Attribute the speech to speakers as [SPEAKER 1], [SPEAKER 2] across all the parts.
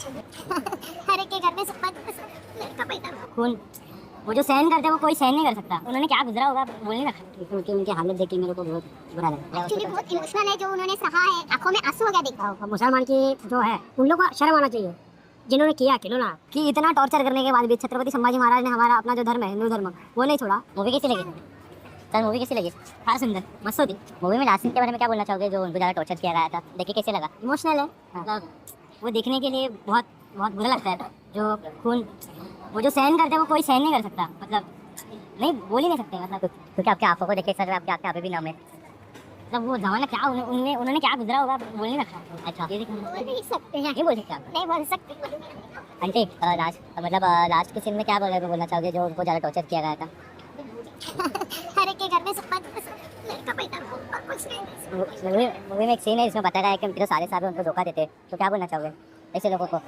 [SPEAKER 1] हर एक के घर में लड़का पैदा हुआ।
[SPEAKER 2] खून वो जो सहन करते हैं वो कोई सहन नहीं कर सकता। उन्होंने क्या गुजरा होगा बोल नहीं रखा। क्योंकि उनकी हालत देख के मेरे को बहुत बुरा लगा।
[SPEAKER 1] एक्चुअली बहुत इमोशनल है जो उन्होंने सहा है, आंखों में आंसू आ गया देखा।
[SPEAKER 2] मुसलमान की जो है उन लोगों को शर्म आना चाहिए जिन्होंने किया खिलौना कि इतना टॉर्चर करने के बाद भी छत्रपति संभाजी महाराज ने हमारा अपना जो धर्म है हिंदू धर्म वो नहीं छोड़ा। मूवी कैसी लगी सर? मूवी कैसी लगी? हाँ सुंदर मस्त होती। मूवी में लास्ट सीन के बारे में क्या बोलना चाहोगे जो उनको ज़्यादा टॉर्चर किया गया था? देखिए कैसे लगा? इमोशनल है मतलब वो देखने के लिए बहुत बहुत बुरा लगता है। जो खून वो जो सहन करते हैं वो कोई सहन नहीं कर सकता। मतलब नहीं बोल ही नहीं सकते मतलब क्योंकि आपके आंखों को देखे सर आपके आंखें अभी भी नम है। मतलब वो जमाना क्या उन्होंने क्या गुजरा होगा बोल नहीं रखा। अच्छा ये
[SPEAKER 1] बोल नहीं सकते हैं,
[SPEAKER 2] नहीं बोल सकते आप?
[SPEAKER 1] नहीं बोल सकते।
[SPEAKER 2] आंटी लास्ट मतलब लास्ट के सीन में क्या बोलना चाहोगे जो उनको ज़्यादा टॉर्चर किया गया था?
[SPEAKER 1] हर एक के घर में लड़का पैदा हुआ, कुछ नहीं।
[SPEAKER 2] मूवी में एक सीन है जिसमें बताया गया है कि उनके जो सारे साहब उनको धोखा देते, तो क्या बोलना चाहोगे ऐसे लोगों को?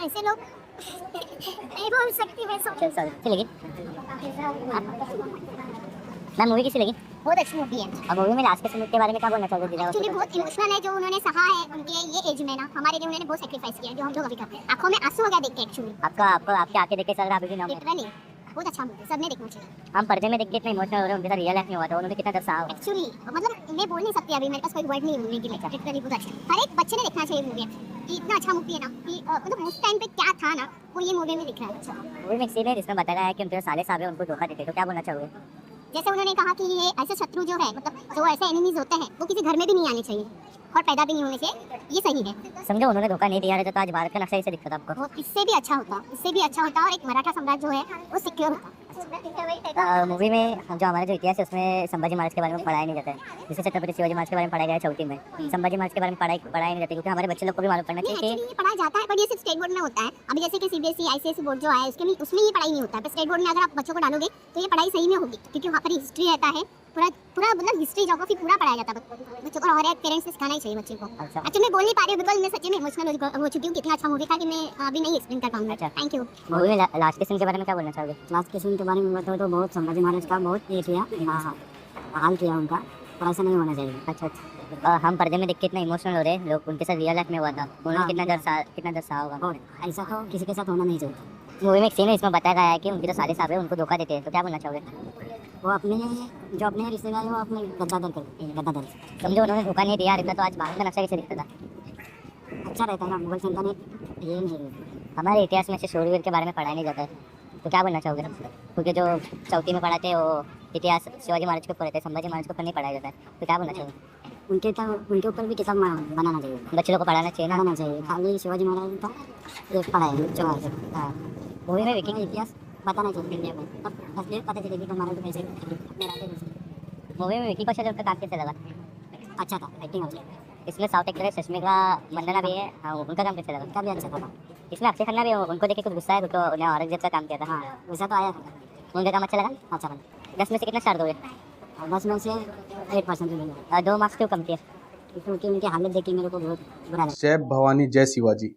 [SPEAKER 1] ऐसे लोग नहीं बोल सकती मैं सब।
[SPEAKER 2] चल सर अच्छी लगी मैम मूवी कैसी लगी?
[SPEAKER 1] बहुत अच्छी मूवी है।
[SPEAKER 2] और मूवी में लास्ट के सीन के बारे में क्या बोलना चाहोगे?
[SPEAKER 1] एक्चुअली बहुत इमोशनल है जो उन्होंने सहा है उनके ये एज में ना, हमारे लिए उन्होंने बहुत सेक्रीफाइस किया है जो हम लोग अभी करते हैं। आंखों में आंसू आ गया देख के एक्चुअली।
[SPEAKER 2] आपके आंखें देख के सर अभी भी नम है।
[SPEAKER 1] लिटरली बहुत अच्छा मूवी, सबने देखना चाहिए।
[SPEAKER 2] हम पर्दे में देख के इतने इमोशनल हो रहे हैं, उनके साथ रियल लाइफ में हुआ था उन्होंने कितना दर्द सहा होगा।
[SPEAKER 1] एक्चुअली मतलब मैं बोल नहीं सकती अभी, मेरे पास कोई वर्ड नहीं है मूवी के लिए। लिटरली बहुत अच्छा, हर एक बच्चे ने देखना चाहिए मूवी। इतना अच्छा मूवी है ना कि मतलब उस टाइम पे क्या था ना वो ये मूवी में दिख रहा है। अच्छा
[SPEAKER 2] मूवी में एक सीन है जिसमें बताया गया है कि उनके जो साले साहब है उनको धोखा देते, तो क्या बोलना चाहोगे?
[SPEAKER 1] जैसे उन्होंने कहा कि ये ऐसे शत्रु जो है मतलब जो ऐसे एनिमीज होते हैं वो किसी घर में भी नहीं आने चाहिए और पैदा भी नहीं होने चाहिए, ये सही है।
[SPEAKER 2] समझो उन्होंने धोखा नहीं दिया रहता तो आज भारत का नक्शा ऐसे दिखता था आपको।
[SPEAKER 1] वो इससे भी अच्छा होता, इससे भी अच्छा होता और एक मराठा साम्राज्य जो है वो सिक्योर होता।
[SPEAKER 2] मूवी में जो हमारा जो इतिहास है उसमें संभाजी महाराज के बारे में पढ़ाया नहीं जाता है, जैसे छत्रपति शिवाजी महाराज के बारे में पढ़ाया गया है चौथी में। संभाजी महाराज के बारे में पढ़ाया नहीं जाता क्योंकि हमारे बच्चे लोग को भी मालूम पड़ना चाहिए कि
[SPEAKER 1] ये पढ़ाया जाता है पर ये सिर्फ स्टेट बोर्ड में होता है। अभी जैसे कि सीबीएसई आईसीएसई बोर्ड जो है उसमें ये पढ़ाई नहीं होता है, पर स्टेट बोर्ड में अगर आप बच्चों को डालोगे तो ये पढ़ाई सही में होगी क्योंकि वहाँ पर हिस्ट्री रहता है, पूरा पूरा मतलब हिस्ट्री ज्योग्राफी पूरा पढ़ाया जाता है बच्चों को। और एक पेरेंट्स से सिखाना ही चाहिए बच्चे को। अच्छा मैं बोल नहीं पा रही हूँ बिकॉज मैं सच्ची में इमोशनल हो चुकी हूँ। कितना अच्छा मूवी था कि मैं अभी नहीं एक्सप्लेन कर पाऊंगी।
[SPEAKER 2] अच्छा
[SPEAKER 1] थैंक यू।
[SPEAKER 2] मूवी में लास्ट के सीन के बारे में क्या बोलना चाहोगे? लास्ट के सीन के बारे में बताओ तो बहुत संभाजी महाराज का बहुत ये किया हाल किया उनका, पर ऐसा नहीं होना चाहिए। अच्छा हम पर्दे में देख के इतना इमोशनल हो रहे हैं लोग, उनके साथ रियल लाइफ में हुआ था उन्होंने कितना दर्द सहा होगा। ऐसा तो किसी के साथ होना नहीं चाहिए। मूवी में एक सीन है इसमें बताया गया है कि उनके जो साले साहब है उनको धोखा देते हैं, तो क्या बोलना चाहोगे? वो अपने रिश्तेदार है वो अपने गद्दार समझो उन्होंने धोखा नहीं दिया रहता तो आज भारत का नक्शा कैसे दिखता था? अच्छा रहता है ना, मुगल सल्तनत ये नहीं। हमारे इतिहास में से शूरवीर के बारे में पढ़ाया नहीं जाता है, तो क्या बोलना चाहोगे? क्योंकि जो चौथी में पढ़ाते हैं वो इतिहास शिवाजी महाराज के ऊपर रहते हैं, संभाजी महाराज के ऊपर नहीं पढ़ाया जाता है, तो क्या बोलना चाहोगे? उनके ऊपर भी किताब बनाना चाहिए, बच्चे लोग को पढ़ाना चाहिए। खाली शिवाजी महाराज का एक पढ़ाया मूवी में विकी का इतिहास बताना चाहिए इंडिया को, तब असलियत पता चलेगी कि हमारा तो कैसे मूवी में विकी कौशल का काम कैसे लगा? अच्छा था, एक्टिंग अच्छी। इसमें साउथ एक्टर है सष्मिका मंदाना भी है, हाँ उनका काम कैसे लगा? का भी अच्छा था। इसमें अक्षय खन्ना भी है, उनको देख के कुछ गुस्सा है तो उन्हें औरंगजेब का काम किया था। हाँ वैसा तो आया था, उनका काम अच्छा लगा। अच्छा लगा। 10 में से कितना स्टार दोगे? 10 में से 8% 2 मार्क्स क्यों कम किया? क्योंकि उनकी हालत देख के मेरे को बहुत बुरा लगा।
[SPEAKER 3] जय भवानी जय शिवाजी।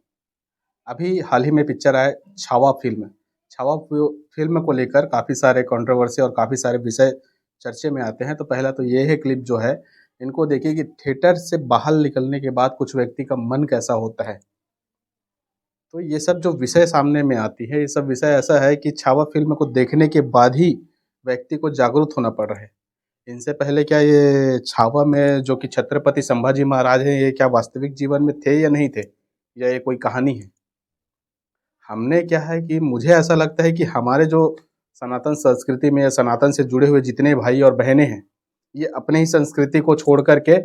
[SPEAKER 3] अभी हाल ही में पिक्चर आया छावा फिल्म। छावा फिल्म को लेकर काफ़ी सारे कंट्रोवर्सी और काफ़ी सारे विषय चर्चे में आते हैं। तो पहला तो ये है क्लिप जो है इनको देखिए कि थिएटर से बाहर निकलने के बाद कुछ व्यक्ति का मन कैसा होता है। तो ये सब जो विषय सामने में आती है, ये सब विषय ऐसा है कि छावा फिल्म को देखने के बाद ही व्यक्ति को जागरूक होना पड़ रहा है। इनसे पहले क्या ये छावा में जो कि छत्रपति संभाजी महाराज हैं, ये क्या वास्तविक जीवन में थे या नहीं थे, या ये कोई कहानी है? हमने क्या है कि मुझे ऐसा लगता है कि हमारे जो सनातन संस्कृति में या सनातन से जुड़े हुए जितने भाई और बहनें हैं, ये अपने ही संस्कृति को छोड़ करके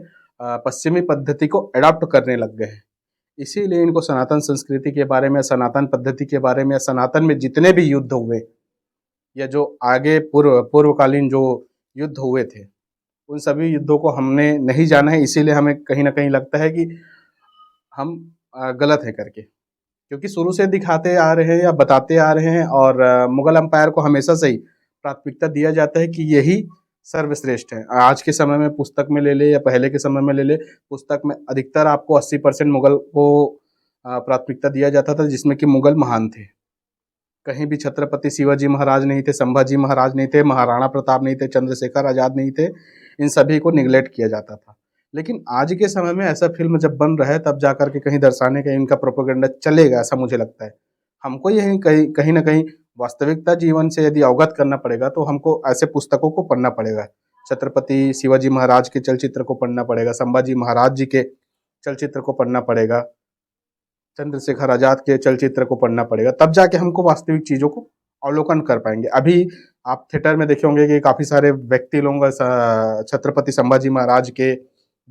[SPEAKER 3] पश्चिमी पद्धति को अडॉप्ट करने लग गए हैं। इसीलिए इनको सनातन संस्कृति के बारे में, सनातन पद्धति के बारे में, सनातन में जितने भी युद्ध हुए या जो आगे पूर्वकालीन जो युद्ध हुए थे, उन सभी युद्धों को हमने नहीं जाना है। इसीलिए हमें कहीं ना कहीं लगता है कि हम गलत है करके, क्योंकि शुरू से दिखाते आ रहे हैं या बताते आ रहे हैं और मुगल एम्पायर को हमेशा से ही प्राथमिकता दिया जाता है कि यही सर्वश्रेष्ठ है। आज के समय में पुस्तक में ले ले या पहले के समय में ले ले, पुस्तक में अधिकतर आपको 80% मुगल को प्राथमिकता दिया जाता था, जिसमें कि मुगल महान थे। कहीं भी छत्रपति शिवाजी महाराज नहीं थे, संभाजी महाराज नहीं थे, महाराणा प्रताप नहीं थे, चंद्रशेखर आजाद नहीं थे, इन सभी को निगलेक्ट किया जाता था। लेकिन आज के समय में ऐसा फ़िल्म जब बन रहा है तब जाकर के कहीं दर्शाने का इनका प्रोपेगेंडा चलेगा, ऐसा मुझे लगता है। हमको यही कहीं कहीं न कहीं वास्तविकता जीवन से यदि अवगत करना पड़ेगा तो हमको ऐसे पुस्तकों को पढ़ना पड़ेगा। छत्रपति शिवाजी महाराज के चलचित्र को पढ़ना पड़ेगा, संभाजी महाराज जी के चलचित्र को पढ़ना पड़ेगा, चंद्रशेखर आज़ाद के चलचित्र को पढ़ना पड़ेगा, तब जाके हमको वास्तविक चीज़ों को अवलोकन कर पाएँगे। अभी आप थिएटर में देखे होंगे कि काफ़ी सारे व्यक्ति लोग छत्रपति संभाजी महाराज के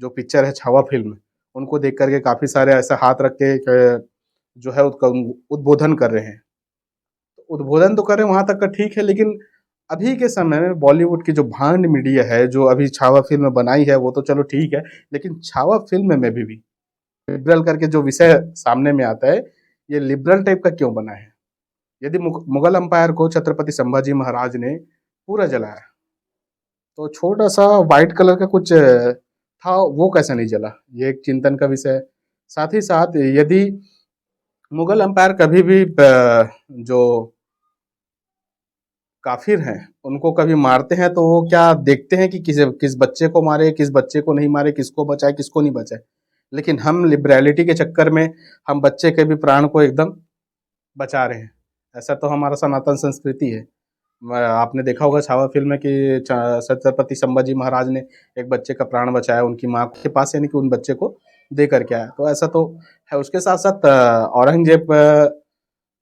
[SPEAKER 3] जो पिक्चर है छावा फ़िल्म, उनको देख कर के काफ़ी सारे ऐसा हाथ रख के जो है उसका उद्बोधन कर रहे हैं। उद्बोधन तो कर रहे हैं वहाँ तक का ठीक है, लेकिन अभी के समय में बॉलीवुड की जो भांड मीडिया है, जो अभी छावा फ़िल्म बनाई है वो तो चलो ठीक है, लेकिन छावा फ़िल्म में भी लिबरल करके जो विषय सामने में आता है, ये लिबरल टाइप का क्यों बना है? यदि मुगल एम्पायर को छत्रपति संभाजी महाराज ने पूरा जलाया, तो छोटा-सा व्हाइट कलर का कुछ था, वो कैसे नहीं जला? ये एक चिंतन का विषय है। साथ ही साथ यदि मुगल एम्पायर कभी भी जो काफिर हैं, उनको कभी मारते हैं तो वो क्या देखते हैं कि किस बच्चे को मारे, किस बच्चे को नहीं मारे, किसको बचाए, किसको नहीं बचाए। लेकिन हम लिबरलिटी के चक्कर में हम बच्चे के भी प्राण को एकदम बचा रहे हैं। ऐसा तो हमारा सनातन संस्कृति है। आपने देखा होगा छावा फ़िल्म में कि छत्रपति संभाजी महाराज ने एक बच्चे का प्राण बचाया, उनकी माँ के पास, यानी कि उन बच्चे को दे कर के आया। तो ऐसा तो है। उसके साथ-साथ औरंगज़ेब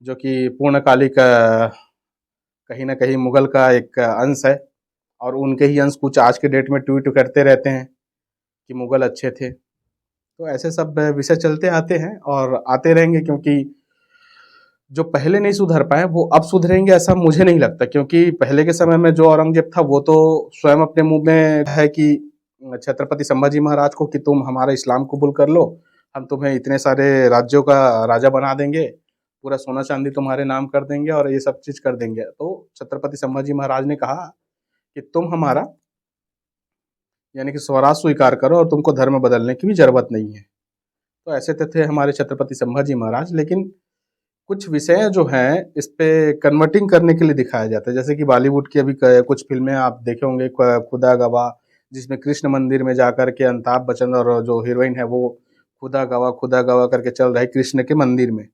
[SPEAKER 3] जो कि पूर्णकालिक कहीं न कहीं मुगल का एक अंश है, और उनके ही अंश कुछ आज के डेट में ट्वीट करते रहते हैं कि मुगल अच्छे थे। तो ऐसे सब विषय चलते आते हैं और आते रहेंगे, क्योंकि जो पहले नहीं सुधर पाए वो अब सुधरेंगे ऐसा मुझे नहीं लगता। क्योंकि पहले के समय में जो औरंगज़ेब था वो तो स्वयं अपने मुँह में है कि छत्रपति संभाजी महाराज को कि तुम हमारा इस्लाम कबूल कर लो, हम तुम्हें इतने सारे राज्यों का राजा बना देंगे, पूरा सोना चांदी तुम्हारे नाम कर देंगे और ये सब चीज़ कर देंगे। तो छत्रपति संभाजी महाराज ने कहा कि तुम हमारा यानी कि स्वराज स्वीकार करो और तुमको धर्म बदलने की भी ज़रूरत नहीं है। तो ऐसे तो थे हमारे छत्रपति संभाजी महाराज। लेकिन कुछ विषय जो हैं इस पे कन्वर्टिंग करने के लिए दिखाया जाता है। जैसे कि बॉलीवुड की अभी कुछ फ़िल्में आप देखे होंगे, खुदा गवाह, जिसमें कृष्ण मंदिर में जाकर के अमिताभ बच्चन और जो हीरोइन है वो खुदा गवाह करके चल रहा है कृष्ण के मंदिर में।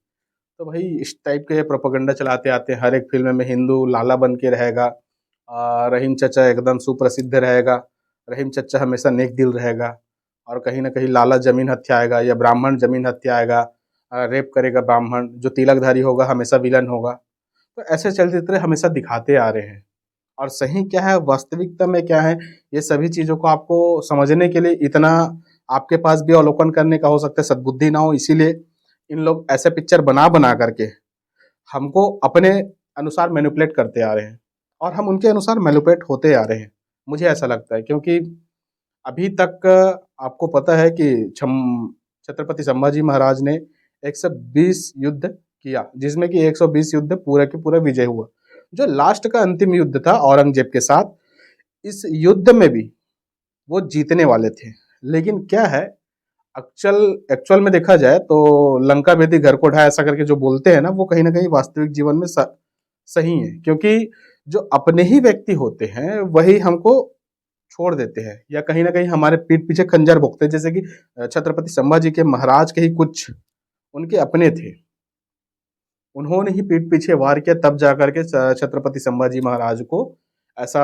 [SPEAKER 3] तो भाई इस टाइप के प्रोपेगेंडा चलाते आते हैं। हर एक फ़िल्म में हिंदू लाला बन के रहेगा, रहीम चचा एकदम सुप्रसिद्ध रहेगा, रहीम चचा हमेशा नेक दिल रहेगा, और कहीं न कहीं लाला ज़मीन हत्याएगा या ब्राह्मण ज़मीन हत्याएगा, रेप करेगा ब्राह्मण, जो तिलकधारी होगा हमेशा विलन होगा। तो ऐसे चलचित्र हमेशा दिखाते आ रहे हैं। और सही क्या है, वास्तविकता में क्या है, ये सभी चीज़ों को आपको समझने के लिए इतना आपके पास भी अवलोकन करने का हो सकता है सद्बुद्धि ना हो, इसीलिए इन लोग ऐसे पिक्चर बना करके हमको अपने अनुसार मैनिपुलेट करते आ रहे हैं, और हम उनके अनुसार मैनिपुलेट होते आ रहे हैं। मुझे ऐसा लगता है, क्योंकि अभी तक आपको पता है कि छत्रपति संभाजी महाराज ने 120 युद्ध किया, जिसमें कि 120 युद्ध पूरे के पूरे विजय हुआ। जो लास्ट का अंतिम युद्ध था औरंगजेब के साथ, इस युद्ध में भी वो जीतने वाले थे। लेकिन क्या है, एक्चुअल में देखा जाए तो लंका बेदी घर को ढाया, ऐसा करके जो बोलते हैं ना, वो कहीं ना कहीं वास्तविक जीवन में सही है। क्योंकि जो अपने ही व्यक्ति होते हैं वही हमको छोड़ देते हैं, या कहीं ना कहीं हमारे पीठ पीछे खंजर भोंकते हैं। जैसे कि छत्रपति संभाजी के महाराज के ही कुछ उनके अपने थे, उन्होंने ही पीठ पीछे वार किया, तब जाकर के छत्रपति संभाजी महाराज को ऐसा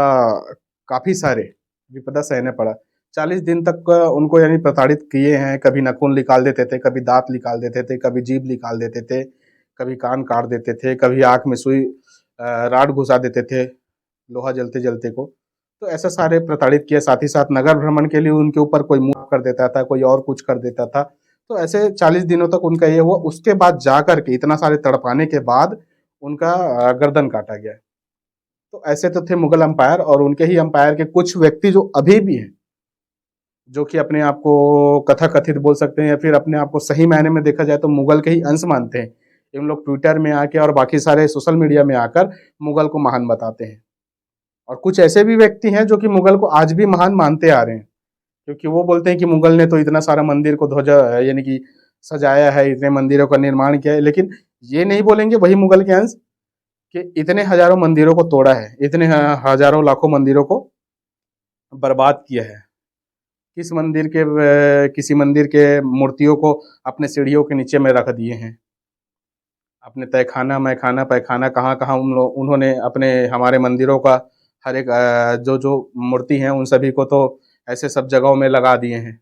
[SPEAKER 3] काफी सारे विपदा सहने पड़ा। 40 दिन तक उनको यानी प्रताड़ित किए हैं। कभी नाखून निकाल देते थे, कभी दांत निकाल देते थे, कभी जीभ निकाल देते थे, कभी कान काट देते थे, कभी आंख में सुई राड घुसा देते थे लोहा जलते जलते को। तो ऐसा सारे प्रताड़ित किया। साथ ही साथ नगर भ्रमण के लिए उनके ऊपर कोई मुँह कर देता था, कोई और कुछ कर देता था। तो ऐसे 40 दिनों तक उनका ये हुआ। उसके बाद जाकर के इतना सारे तड़पाने के बाद उनका गर्दन काटा गया। तो ऐसे तो थे मुगल अंपायर, और उनके ही अंपायर के कुछ व्यक्ति जो अभी भी हैं, जो कि अपने आप को कथाकथित बोल सकते हैं, या फिर अपने आप को सही मायने में देखा जाए तो मुगल के ही अंश मानते हैं। इन लोग ट्विटर में आके और बाकी सारे सोशल मीडिया में आकर मुगल को महान बताते हैं। और कुछ ऐसे भी व्यक्ति हैं जो कि मुगल को आज भी महान मानते आ रहे हैं, क्योंकि वो बोलते हैं कि मुगल ने तो इतना सारा मंदिर को ध्वजा यानी कि सजाया है, इतने मंदिरों का निर्माण किया है। लेकिन ये नहीं बोलेंगे वही मुगल के अंश कि इतने हजारों मंदिरों को तोड़ा है, इतने हजारों लाखों मंदिरों को बर्बाद किया है। किसी मंदिर के मूर्तियों को अपने सीढ़ियों के नीचे में रख दिए हैं। अपने तहखाना मैखाना पैखाना कहाँ कहाँ उन्होंने अपने हमारे मंदिरों का हर एक जो जो मूर्ति हैं उन सभी को तो ऐसे सब जगहों में लगा दिए हैं।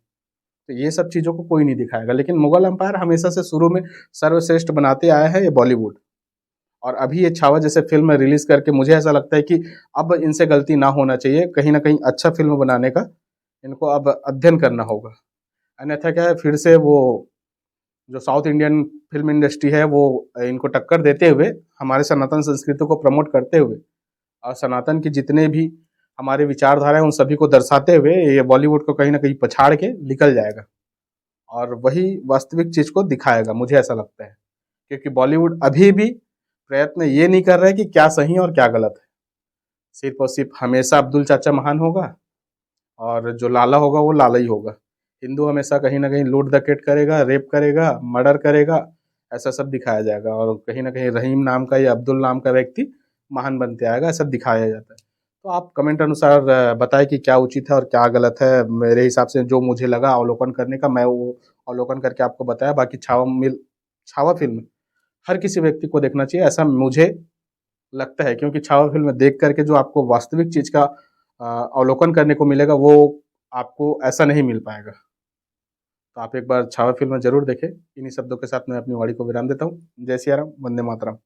[SPEAKER 3] तो ये सब चीज़ों को कोई नहीं दिखाएगा, लेकिन मुगल एम्पायर हमेशा से शुरू में सर्वश्रेष्ठ बनाते आया है ये बॉलीवुड। और अभी ये छावा जैसे फिल्म रिलीज करके मुझे ऐसा लगता है कि अब इनसे गलती ना होना चाहिए, कहीं ना कहीं अच्छा फिल्म बनाने का इनको अब अध्ययन करना होगा। अन्यथा क्या है, फिर से वो जो साउथ इंडियन फिल्म इंडस्ट्री है वो इनको टक्कर देते हुए हमारे सनातन संस्कृति को प्रमोट करते हुए और सनातन की जितने भी हमारे विचारधारा है उन सभी को दर्शाते हुए ये बॉलीवुड को कहीं ना कहीं पछाड़ के निकल जाएगा और वही वास्तविक चीज को दिखाएगा, मुझे ऐसा लगता है। क्योंकि बॉलीवुड अभी भी प्रयत्न ये नहीं कर रहा है कि क्या सही और क्या गलत है। सिर्फ और सिर्फ हमेशा अब्दुल चाचा महान होगा और जो लाला होगा वो लाला ही होगा। हिंदू हमेशा कहीं ना कहीं लूट डकैत करेगा, रेप करेगा, मर्डर करेगा, ऐसा सब दिखाया जाएगा और कहीं ना कहीं रहीम नाम का या अब्दुल नाम का व्यक्ति महान बनते आएगा, ऐसा दिखाया जाता है। तो आप कमेंट अनुसार बताएं कि क्या उचित है और क्या गलत है। मेरे हिसाब से जो मुझे लगा अवलोकन करने का मैं वो अवलोकन करके आपको बताया। बाकी छावा फिल्म हर किसी व्यक्ति को देखना चाहिए ऐसा मुझे लगता है, क्योंकि छावा फिल्म देख करके जो आपको वास्तविक चीज का अवलोकन करने को मिलेगा वो आपको ऐसा नहीं मिल पाएगा। तो आप एक बार छावा फिल्म जरूर देखें। इन्हीं शब्दों के साथ मैं अपनी वाणी को विराम देता हूँ। जय सिया राम, वंदे मातरम।